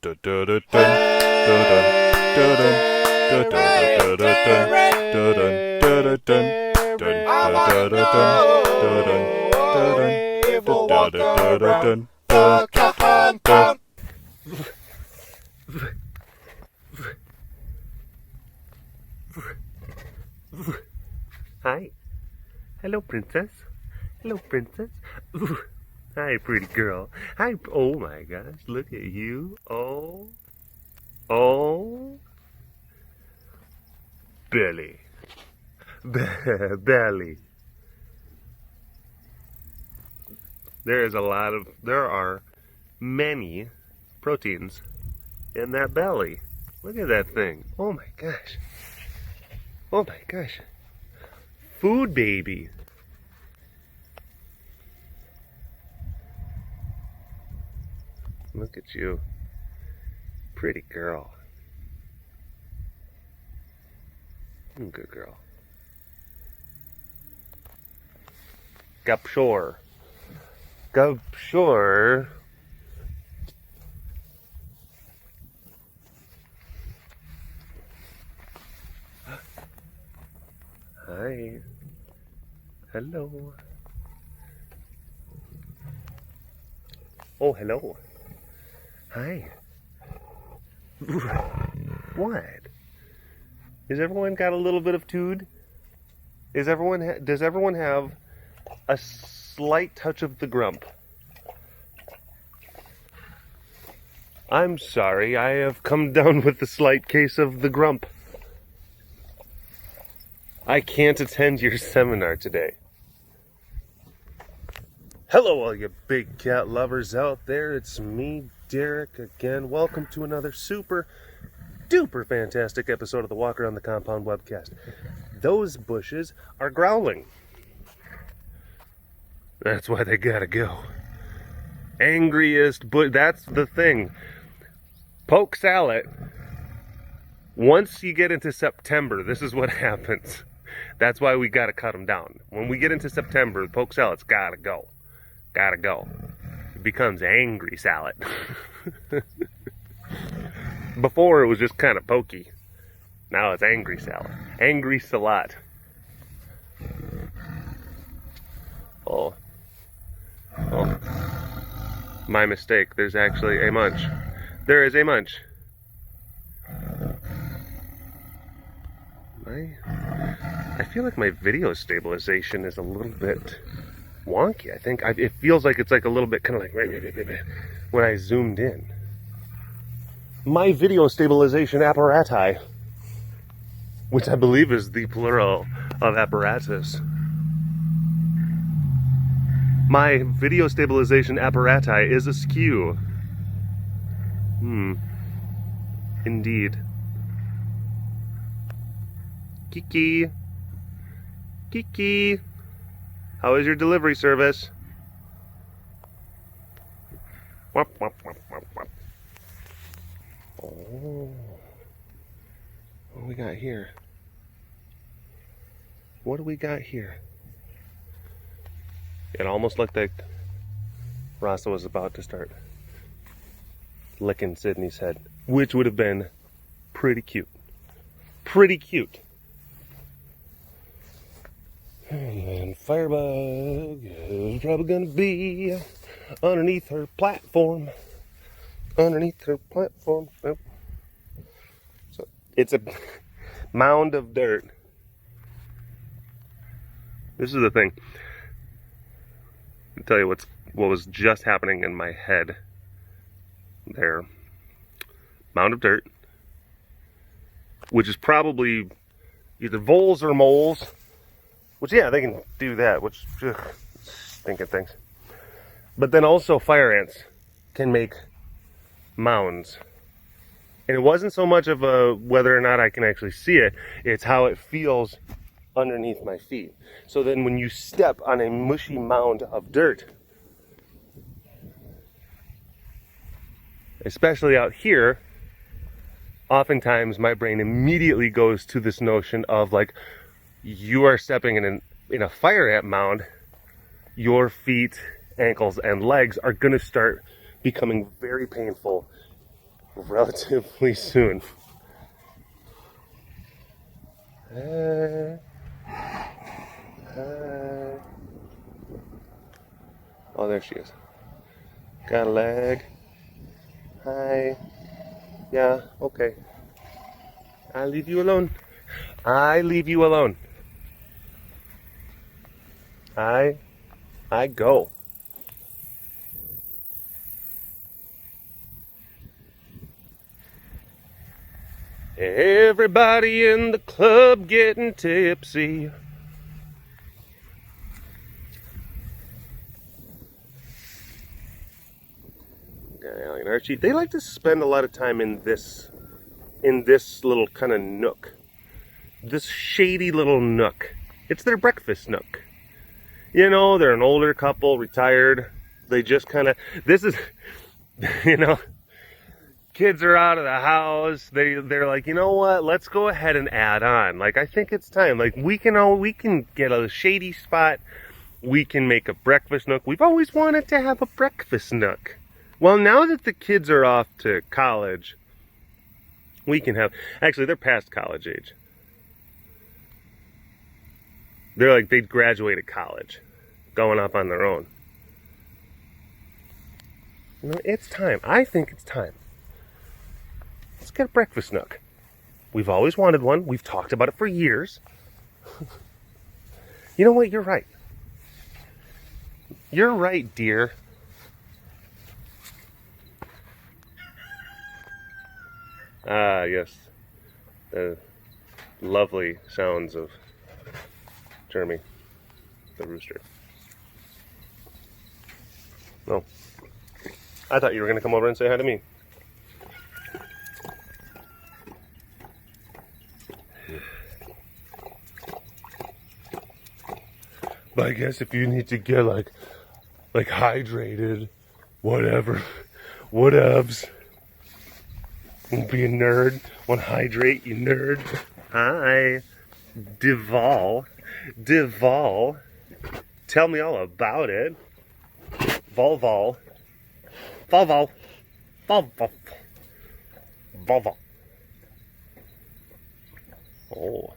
Hi. Hello, princess. Hello, princess. Ooh. Hi, pretty girl. Hi. Oh my gosh, look at you. Oh. Oh. Belly. Belly. There are many proteins in that belly. Look at that thing. Oh my gosh. Oh my gosh. Food baby. Look at you. Pretty girl. Good girl. Gupshore. Gupshore. Hi. Hello. Oh, hello. Hi. What? Has everyone got a little bit of tood? Does everyone have a slight touch of the grump? I'm sorry, I have come down with a slight case of the grump. I can't attend your seminar today. Hello, all you big cat lovers out there. It's me, Derek, again. Welcome to another super duper fantastic episode of the Walk Around the Compound webcast. Those bushes are growling. That's why they gotta go. Angriest bush. That's the thing. Poke salad. Once you get into September, this is what happens. That's why we gotta cut them down. When we get into September, the poke salad's gotta go. Gotta go. It becomes angry salad. Before it was just kind of pokey. Now it's angry salad. Angry salad. Oh. Oh. My mistake. There's actually a munch. There is a munch. I feel like my video stabilization is a little bit wonky. I think it feels like it's like a little bit kind of like when I zoomed in. My video stabilization apparatus, which I believe is the plural of apparatus. My video stabilization apparatus is askew. Indeed. Kiki. Kiki. How is your delivery service? Wop, wop, wop, wop, wop. Oh. What do we got here? What do we got here? It almost looked like Rasta was about to start licking Sydney's head, which would have been pretty cute. Pretty cute. And Firebug is probably gonna be underneath her platform. Underneath her platform. Oh. So it's a mound of dirt. This is the thing. I'll tell you what was just happening in my head. There. Mound of dirt. Which is probably either voles or moles. Which, yeah, they can do that, which, stinking things. But then also fire ants can make mounds. And it wasn't so much of a whether or not I can actually see it, it's how it feels underneath my feet. So then when you step on a mushy mound of dirt, especially out here, oftentimes my brain immediately goes to this notion of like, you are stepping in a fire ant mound, your feet, ankles, and legs are going to start becoming very painful relatively soon. Oh, there she is. Got a leg. Hi. Yeah, okay. I leave you alone. I leave you alone. I go. Everybody in the club getting tipsy. Allie and Archie, they like to spend a lot of time in this little kind of nook. This shady little nook. It's their breakfast nook. You know, they're an older couple, retired. They just kind of, this is, you know, kids are out of the house. They're like, you know what? Let's go ahead and add on. Like, I think it's time. Like, we can get a shady spot. We can make a breakfast nook. We've always wanted to have a breakfast nook. Well, now that the kids are off to college, we can have, actually, they're past college age. They're like, they'd graduated college, going off on their own. You know, it's time. I think it's time. Let's get a breakfast nook. We've always wanted one. We've talked about it for years. You know what? You're right. You're right, dear. Ah, yes. The lovely sounds of Jeremy, the rooster. No. I thought you were going to come over and say hi to me. But I guess if you need to get like hydrated, whatever, whatevs. Don't be a nerd. Want to hydrate, you nerd. Hi, Divali. Tell me all about it. Vol. Oh.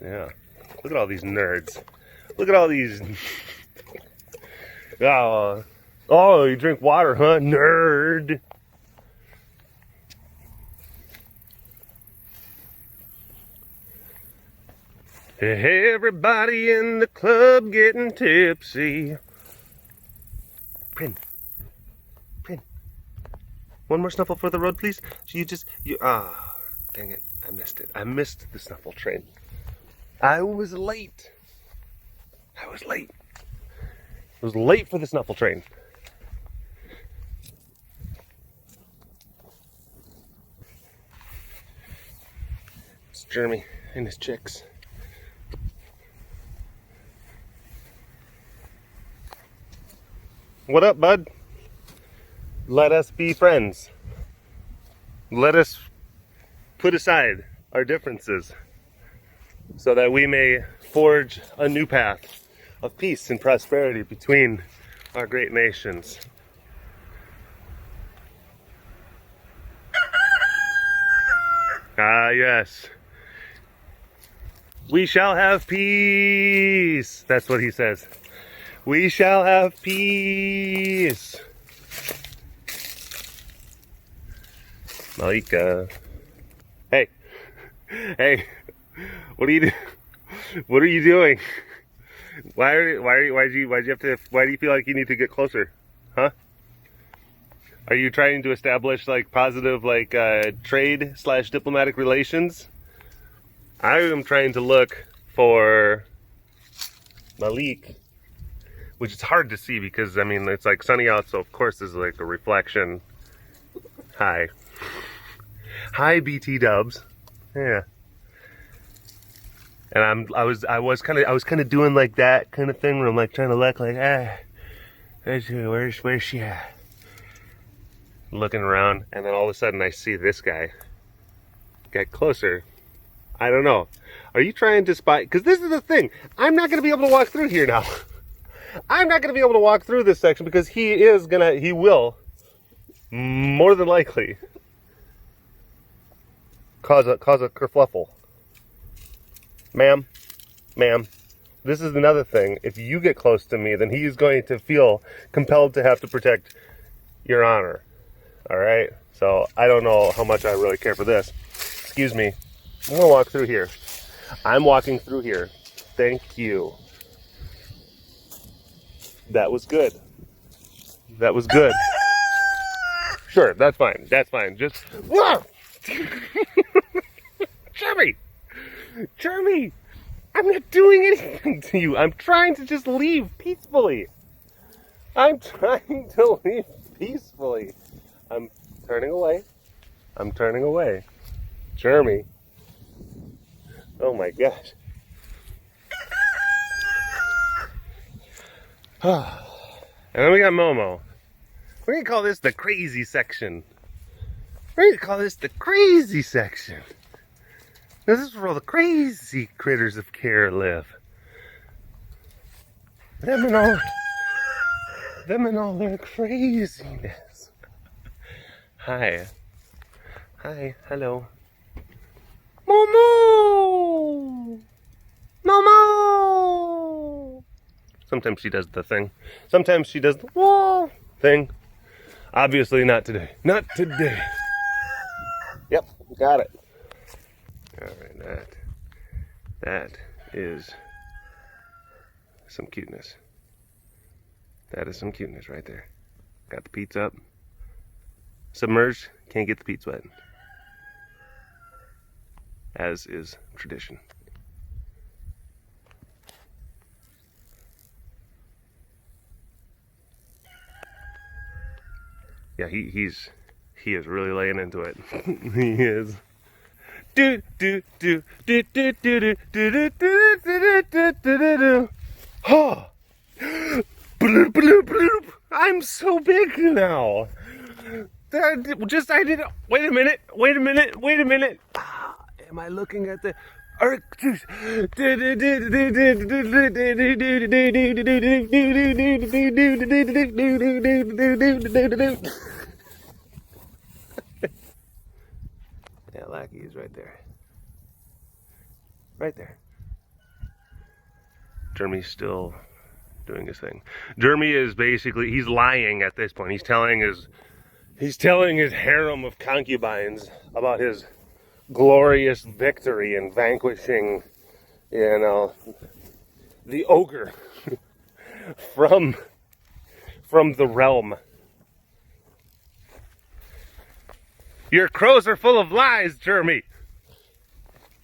Yeah. Look at all these nerds. Look at all these. Oh, you drink water, huh? Nerd. Hey, everybody in the club getting tipsy. Prin. One more snuffle for the road, please. Dang it. I missed it. I missed the snuffle train. I was late. I was late for the snuffle train. It's Jeremy and his chicks. What up, bud? Let us be friends. Let us put aside our differences so that we may forge a new path of peace and prosperity between our great nations. Ah, yes. We shall have peace. That's what he says. We shall have peace. Malika. Hey. What are you doing? Why do you feel like you need to get closer? Huh? Are you trying to establish like positive trade/diplomatic relations? I am trying to look for Malik, which is hard to see because I mean it's like sunny out, so of course there's like a reflection. Hi BT dubs. Yeah. And I was kind of doing like that kind of thing where I'm like trying to look like, where's she at? Looking around, and then all of a sudden I see this guy get closer. I don't know. Are you trying to spy? Because this is the thing. I'm not going to be able to walk through here now. I'm not going to be able to walk through this section because he will, more than likely, cause a kerfluffle. Ma'am, this is another thing. If you get close to me, then he's going to feel compelled to have to protect your honor. All right? So I don't know how much I really care for this. Excuse me. I'm going to walk through here. I'm walking through here. Thank you. That was good. That was good. Sure, that's fine. That's fine. Just, whoa! Jeremy, I'm not doing anything to you. I'm trying to just leave peacefully. I'm trying to leave peacefully. I'm turning away. Jeremy. Oh my gosh. And then we got Momo. We're going to call this the crazy section. This is where all the crazy critters of care live. Them and all their craziness. Hi, hello. Momo! Sometimes she does the thing. Sometimes she does the wall thing. Obviously not today. Yep, got it. All right, that is some cuteness. That is some cuteness right there. Got the Pete's up. Submerged, can't get the Pete's wet. As is tradition. Yeah, he is really laying into it. He is. Do do do do do do do do do do do do do. Oh, bloop bloop bloop! I'm so big now. I did. Wait a minute. Am I looking at the? Yeah, Lackey is right there. Jeremy's still doing his thing. Jeremy is basically, he's lying at this point. He's telling his harem of concubines about his glorious victory in vanquishing, the ogre from the realm. Your crows are full of lies, Jeremy.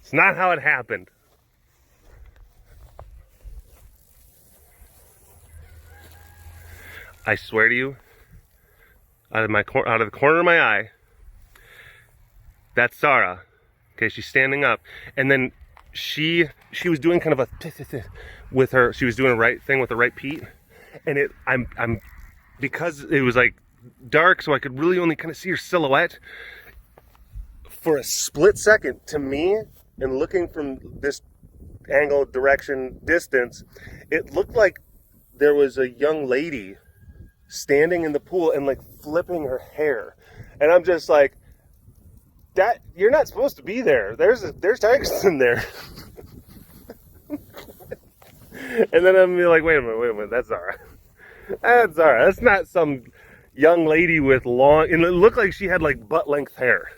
It's not how it happened. I swear to you, out of the corner of my eye, that's Zara. Okay, she's standing up, and then she was doing kind of a with her. She was doing the right thing with the right Pete, and I'm because it was like dark, so I could really only kind of see her silhouette for a split second. To me, and looking from this angle, direction, distance, it looked like there was a young lady standing in the pool and like flipping her hair, and I'm just like, that you're not supposed to be there. There's tigers in there. And then I'm like, wait a minute, that's Zara. That's not some young lady with long, and it looked like she had like butt length hair.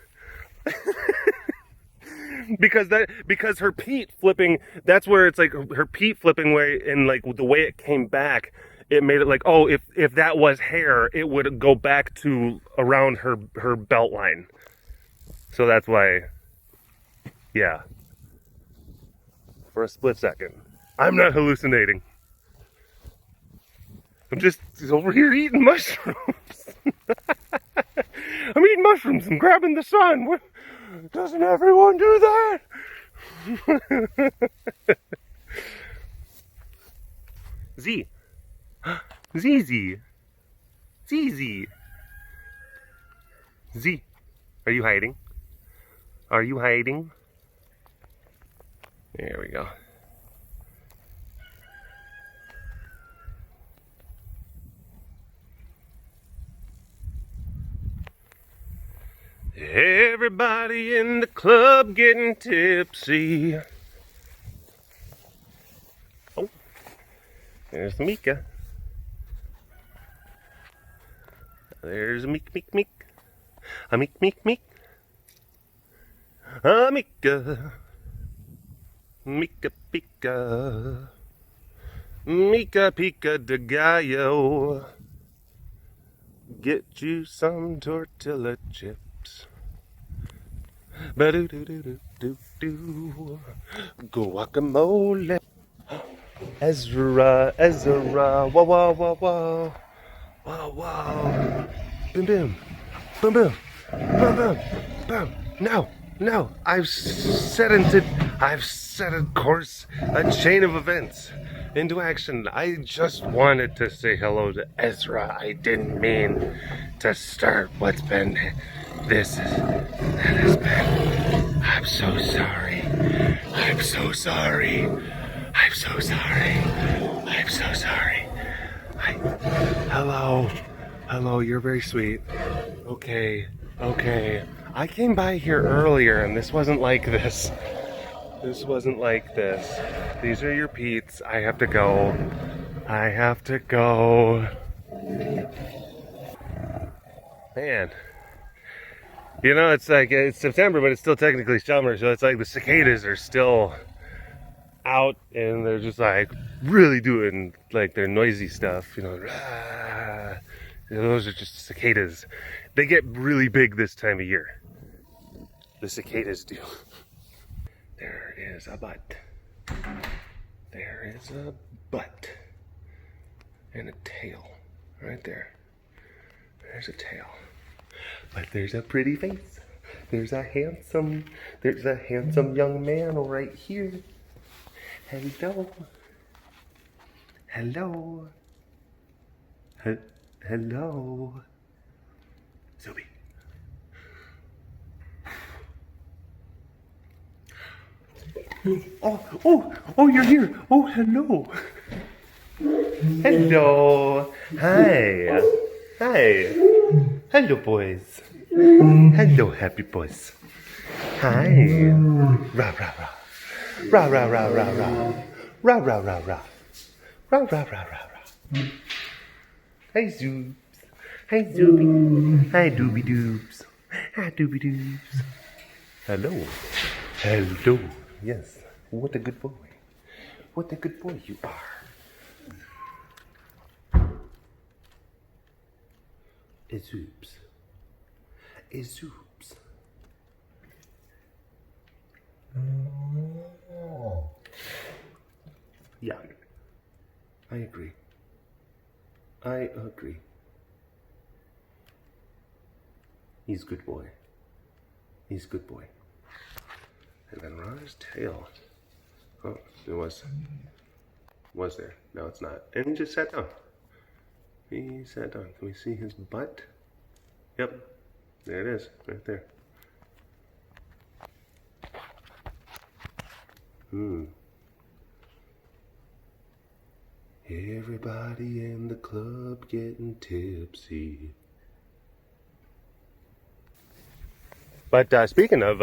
because her Pete flipping, that's where it's like her Pete flipping way, and like the way it came back, it made it like, oh, if that was hair, it would go back to around her belt line. So that's why, yeah, for a split second. I'm not hallucinating. I'm just over here eating mushrooms. I'm eating mushrooms and grabbing the sun. Doesn't everyone do that? Z. ZZ. ZZ. Z. Are you hiding? Are you hiding? There we go. Everybody in the club getting tipsy. Oh, there's Mika. There's Meek. A Meek. A Mika. Mika Pika. Mika Pika de Gallo. Get you some tortilla chips. Ba-do-do-do-do-do-do. Guacamole. Ezra. Wow. Boom. Boom. No. I've set a course, a chain of events into action. I just wanted to say hello to Ezra. I didn't mean to start what's been. I'm so sorry. Hello, you're very sweet. Okay. I came by here earlier and this wasn't like this. These are your Pete's. I have to go. Man. You know, it's like, it's September, but it's still technically summer, so it's like the cicadas are still out and they're just like really doing like their noisy stuff, you know. Those are just cicadas. They get really big this time of year. The cicadas do. There is a butt. And a tail. Right there. There's a tail. But there's a pretty face. There's a handsome young man right here. Hello. Zuby. Oh, you're here. Oh, hello. Hi. Hello, boys. Hello, happy boys. Hi. Rah. Hi, Zoobs. Hi, Zooby. Hi, Dooby Doobs. Hello. Yes. What a good boy. You are. Zoobs. Yeah. I agree. He's a good boy. And then Ron's tail. Oh, it was there. Now it's not. And he just sat down. Can we see his butt? Yep. There it is. Right there. Everybody in the club getting tipsy. But speaking of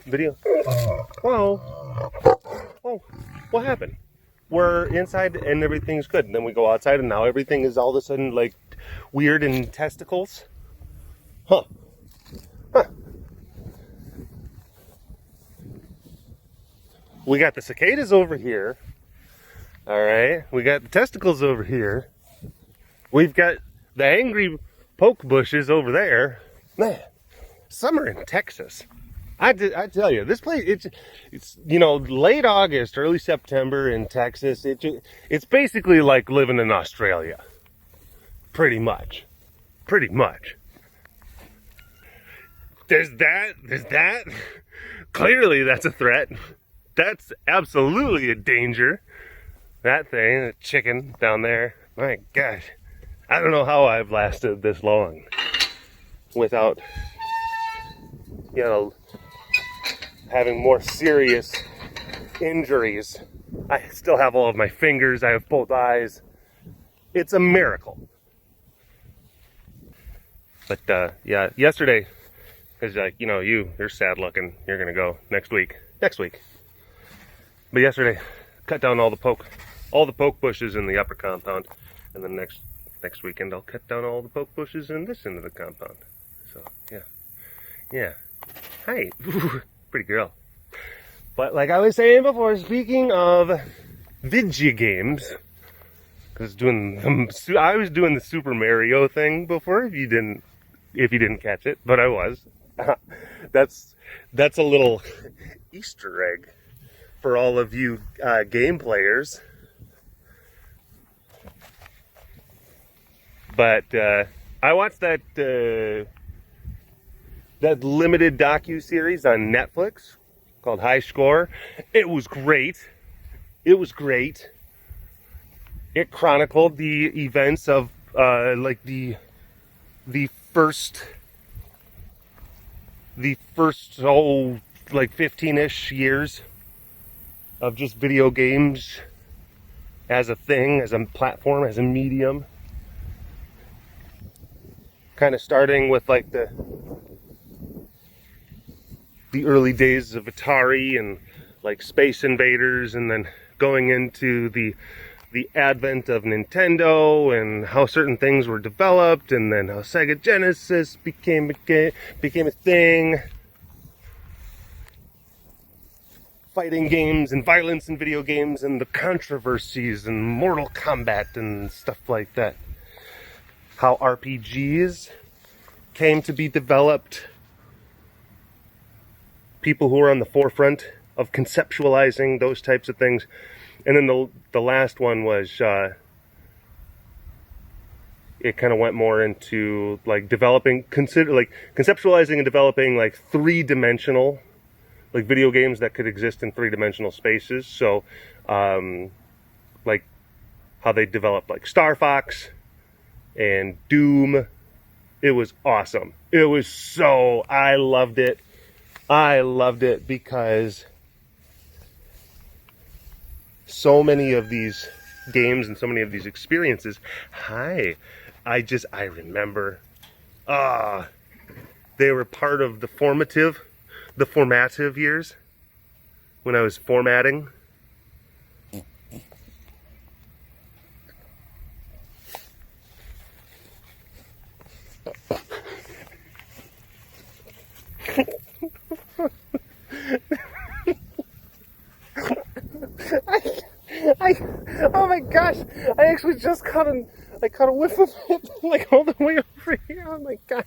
video, whoa, what happened? We're inside and everything's good, and then we go outside and now everything is all of a sudden like weird and testicles. Huh. We got the cicadas over here. All right, we got the testicles over here. We've got the angry poke bushes over there. Man, summer in Texas. I tell you, this place, it's you know, late August, early September in Texas. It's basically like living in Australia. Pretty much. There's that. Clearly that's a threat. That's absolutely a danger. That thing, the chicken down there. My gosh. I don't know how I've lasted this long without, you know, having more serious injuries. I still have all of my fingers. I have both eyes. It's a miracle. But yeah, yesterday Because, like, you know, you're sad looking. You're going to go next week. Next week. But yesterday, cut down all the poke bushes in the upper compound. And then next weekend, I'll cut down all the poke bushes in this end of the compound. So, yeah. Yeah. Hi. Pretty girl. But like I was saying before, speaking of video games, I was doing the Super Mario thing before. If you didn't catch it, but I was. That's a little Easter egg for all of you game players. But I watched that limited docu-series on Netflix called High Score. It was great. It was great. It chronicled the events of like the first like 15-ish years of just video games as a thing, as a platform, as a medium. Kind of starting with like the early days of Atari and like Space Invaders, and then going into the advent of Nintendo and how certain things were developed, and then how Sega Genesis became a thing. Fighting games and violence in video games and the controversies and Mortal Kombat and stuff like that. How RPGs came to be developed. People who were on the forefront of conceptualizing those types of things. And then the last one was, it kind of went more into like conceptualizing and developing like three-dimensional, like video games that could exist in three-dimensional spaces. So, like how they developed like Star Fox and Doom. It was awesome. It was I loved it. I loved it because so many of these games and so many of these experiences, I remember, they were part of the formative years when I was formatting. Oh my gosh, I actually just caught a whiff of it, like all the way over here. Oh my gosh.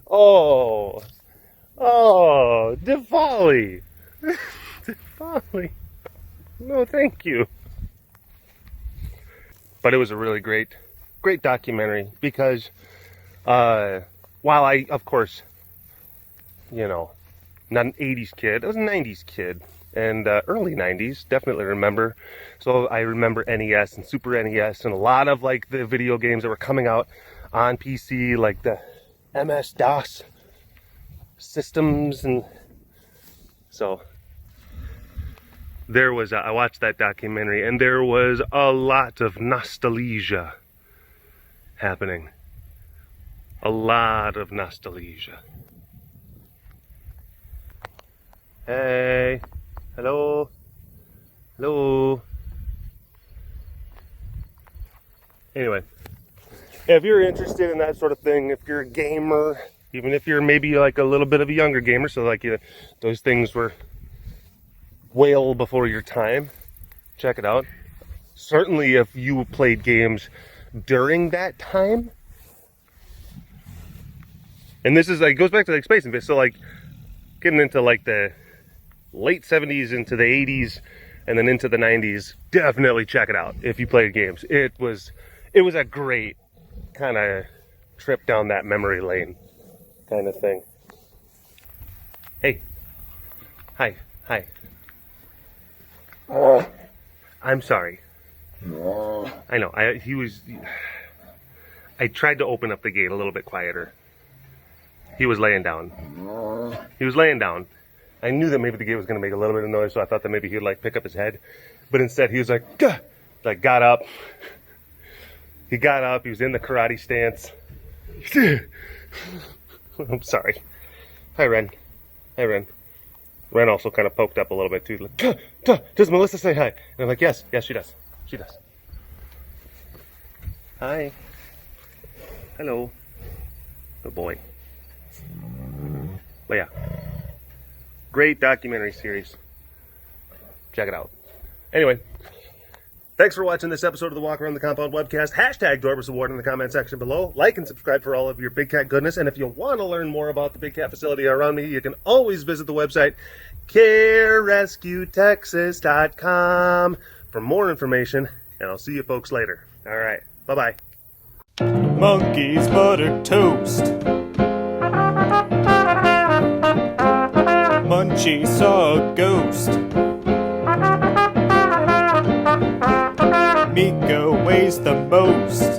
Oh, Divali. Divali. No, thank you. But it was a really great documentary because, while I, of course, you know, not an 80s kid, I was a 90s kid. And early 90s, definitely remember. So I remember NES and Super NES and a lot of like the video games that were coming out on PC, like the MS-DOS systems. And so there was, I watched that documentary and there was a lot of nostalgia happening. A lot of nostalgia. Hey. Hello. Hello. Anyway, if you're interested in that sort of thing, if you're a gamer, even if you're maybe like a little bit of a younger gamer, so like those things were well before your time, check it out. Certainly if you played games during that time, and this is like, goes back to like Space Invaders, so like getting into like the late 70s into the 80s and then into the 90s, definitely check it out if you played games. It was a great kind of trip down that memory lane kind of thing. Hey. Hi. I'm sorry. I know. I tried to open up the gate a little bit quieter. He was laying down. I knew that maybe the gate was going to make a little bit of noise, so I thought that maybe he would like pick up his head. But instead he was like, gah! Like got up. He got up, he was in the karate stance. I'm sorry. Hi, Ren. Hi, Ren. Ren also kind of poked up a little bit too. Like, duh, does Melissa say hi? And I'm like, yes, she does. She does. Hi. Hello. Good boy. But yeah, great documentary series. Check it out. Anyway, thanks for watching this episode of the Walk Around the Compound webcast. Hashtag Dorbus Award in the comment section below. Like and subscribe for all of your big cat goodness. And if you want to learn more about the big cat facility around me, you can always visit the website carerescuetexas.com for more information. And I'll see you folks later. All right. Bye-bye. Monkey's buttered toast. Munchie saw a ghost. Miko weighs the most.